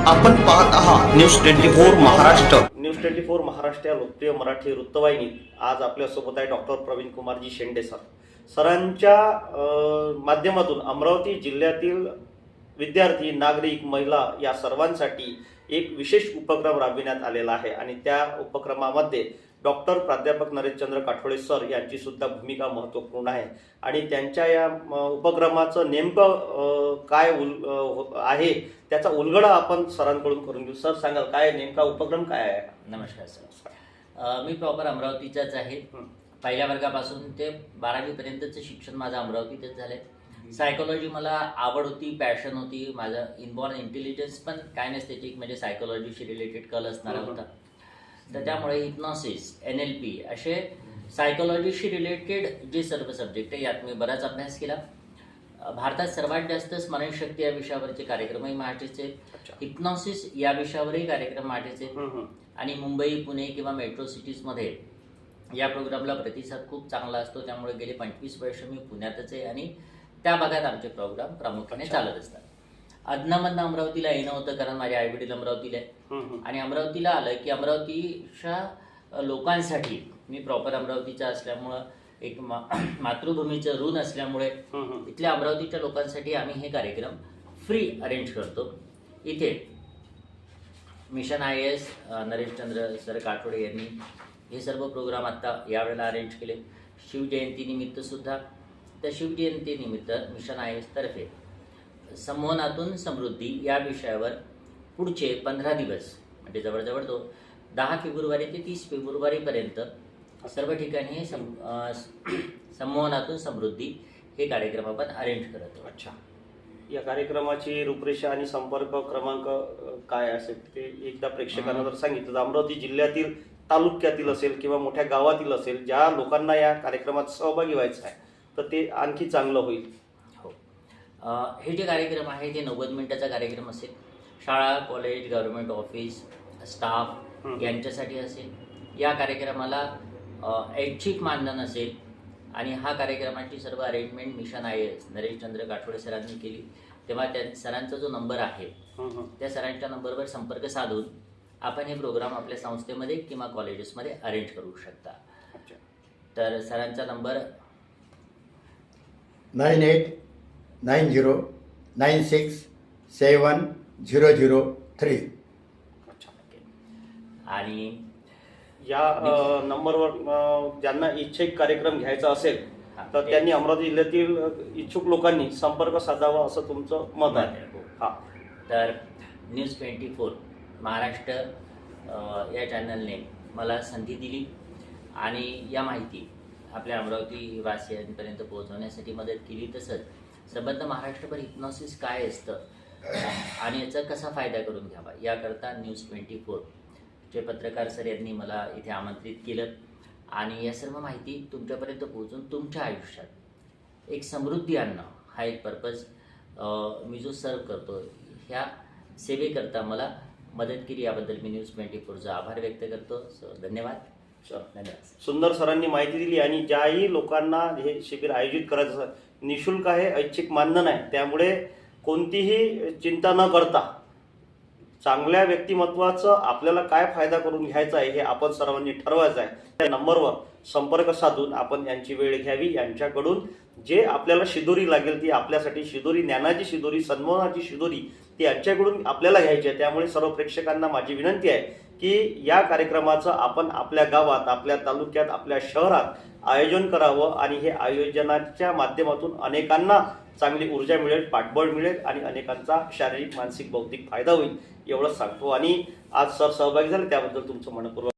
आपण पाहत आहात न्यूज 24 महाराष्ट्र। न्यूज 24 महाराष्ट्र या लोकप्रिय मराठी वृत्तवाहिनीत आज आपल्यासोबत आहे डॉक्टर प्रवीण कुमारजी शेंडे सरांच्या माध्यमातून अमरावती जिल्ह्यातील विद्यार्थी, नागरिक, महिला या सर्वांसाठी एक विशेष उपक्रम राबविण्यात आलेला आहे आणि त्या उपक्रमामध्ये डॉक्टर प्राध्यापक नरेशचंद्र काठोडे सर यांची सुद्धा भूमिका महत्त्वपूर्ण आहे आणि त्यांच्या या उपक्रमाचं नेमकं काय आहे त्याचा उलगडा आपण सरांकडून करून घेऊ। सर सांगाल काय नेमका उपक्रम काय आहे? नमस्कार सर, मी प्रॉपर अमरावतीचाच आहे। पहिल्या वर्गापासून ते 12वी पर्यंतचं शिक्षण माझं अमरावतीतच झालंय। सायकोलॉजी मला आवड होती, पॅशन होती, माझा इनबॉर्न इंटेलिजन्स पण कायनेस्थेटिक म्हणजे सायकोलॉजीशी रिलेटेड कल असणारा होता। तर त्यामुळे हिप्नॉसिस, NLP असे सायकोलॉजीशी रिलेटेड जे सर्व सब्जेक्ट आहे यात मी बराच अभ्यास केला। भारतात सर्वात जास्त स्मरणशक्ती या विषयावरचे कार्यक्रमही माझेचे, हिप्नॉसिस या विषयावरही कार्यक्रम माझेचे आणि मुंबई, पुणे किंवा मेट्रो सिटीजमध्ये या प्रोग्रामला प्रतिसाद खूप चांगला असतो। त्यामुळे गेले 25 वर्ष मी पुण्यातच आहे आणि त्या भागात आमचे प्रोग्राम प्रामुख्याने चालत असतात। अधनामधनं अमरावतीला येणं होतं कारण माझे आई वडील अमरावतीला आहे आणि अमरावतीला आलं की अमरावतीच्या लोकांसाठी मी प्रॉपर अमरावतीचा असल्यामुळं एक मातृभूमीचं ऋण असल्यामुळे इथल्या अमरावतीच्या लोकांसाठी आम्ही हे कार्यक्रम फ्री अरेंज करतो। इथे मिशन IAS नरेशचंद्र सर काठोडे यांनी हे सर्व प्रोग्राम आत्ता यावेळेला अरेंज केले। शिवजयंतीनिमित्त सुद्धा त्या शिवजयंतीनिमित्त मिशन IAS तर्फे संमोहनातून समृद्धी या विषयावर पुढचे 15 दिवस म्हणजे जवळजवळ 10 फेब्रुवारी ते 30 फेब्रुवारीपर्यंत सर्व ठिकाणी संमोहनातून समृद्धी हे कार्यक्रम आपण अरेंज करतो। अच्छा, या कार्यक्रमाची रूपरेषा आणि संपर्क क्रमांक काय असेल ते एकदा प्रेक्षकांना जर सांगितलं तर अमरावती जिल्ह्यातील, तालुक्यातील असेल किंवा मोठ्या गावातील असेल, ज्या लोकांना या कार्यक्रमात सहभागी व्हायचं आहे तर ते आणखी चांगलं होईल। हे जे कार्यक्रम आहे ते 90 मिनिटाचा कार्यक्रम असेल। शाळा, कॉलेज, गव्हर्नमेंट ऑफिस, स्टाफ यांच्यासाठी असेल। या कार्यक्रमाला ऐच्छिक मानधन असेल आणि हा कार्यक्रमाची सर्व अरेंजमेंट मिशन IAS नरेशचंद्र काठोडे सरांनी केली। तेव्हा त्या सरांचा जो नंबर आहे त्या सरांच्या नंबरवर संपर्क साधून आपण हे प्रोग्राम आपल्या संस्थेमध्ये किंवा कॉलेजेसमध्ये अरेंज करू शकता। तर सरांचा नंबर 9890967003 आणि या नंबरवर ज्यांना इच्छित कार्यक्रम घ्यायचा असेल तर त्यांनी अमरावती जिल्ह्यातील इच्छुक लोकांनी संपर्क साधावा असं तुमचं मत आहे? हां, तर न्यूज 24 महाराष्ट्र या चॅनलने मला संधी दिली आणि या माहिती आपल्या अमरावती वासियांपर्यंत पोहोचवण्यासाठी मदत केली। तसंच संबंध महाराष्ट्रभर हिप्नॉसिस काय असतं आणि याचा कसा फायदा करून घ्यावा याकरता न्यूज 24 चे पत्रकार सर यांनी मला इथे आमंत्रित केलं आणि या सर्व माहिती तुमच्यापर्यंत पोहोचून तुमच्या आयुष्यात एक समृद्धी आणणं हा एक पर्पज मी जो सर्व करतो ह्या सेवेकरता मला मदत केली, याबद्दल मी न्यूज 24चा आभार व्यक्त करतो। धन्यवाद सर, धन्यवाद। सुंदर सरांनी माहिती दिली आणि ज्याही लोकांना हे शिबिर आयोजित करायचं निःशुल्क आहे, ऐच्छिक मानधन आहे, त्यामुळे कोणतीही चिंता न करता चांगल्या व्यक्तिमत्वाचं आपल्याला काय फायदा करून घ्यायचा आहे हे आपण सर्वांनी ठरवायचं आहे। त्या नंबरवर संपर्क साधून आपण यांची वेळ घ्यावी, यांच्याकडून जे आपल्याला शिदोरी लागेल ती आपल्यासाठी शिदोरी, ज्ञानाची शिदोरी, सन्मानाची शिदोरी ती यांच्याकडून आपल्याला घ्यायची आहे। त्यामुळे सर्व प्रेक्षकांना माझी विनंती आहे की या कार्यक्रमाचं आपण आपल्या गावात, आपल्या तालुक्यात, आपल्या शहरात आयोजन करावं आणि हे आयोजनाच्या माध्यमातून अनेकांना चांगली ऊर्जा मिळेल, पाठबळ मिळेल आणि अनेकांचा शारीरिक, मानसिक, बौद्धिक फायदा होईल एवढंच सांगतो। आणि आज सर सहभागी झाले त्याबद्दल तुमचं मनपूर्वक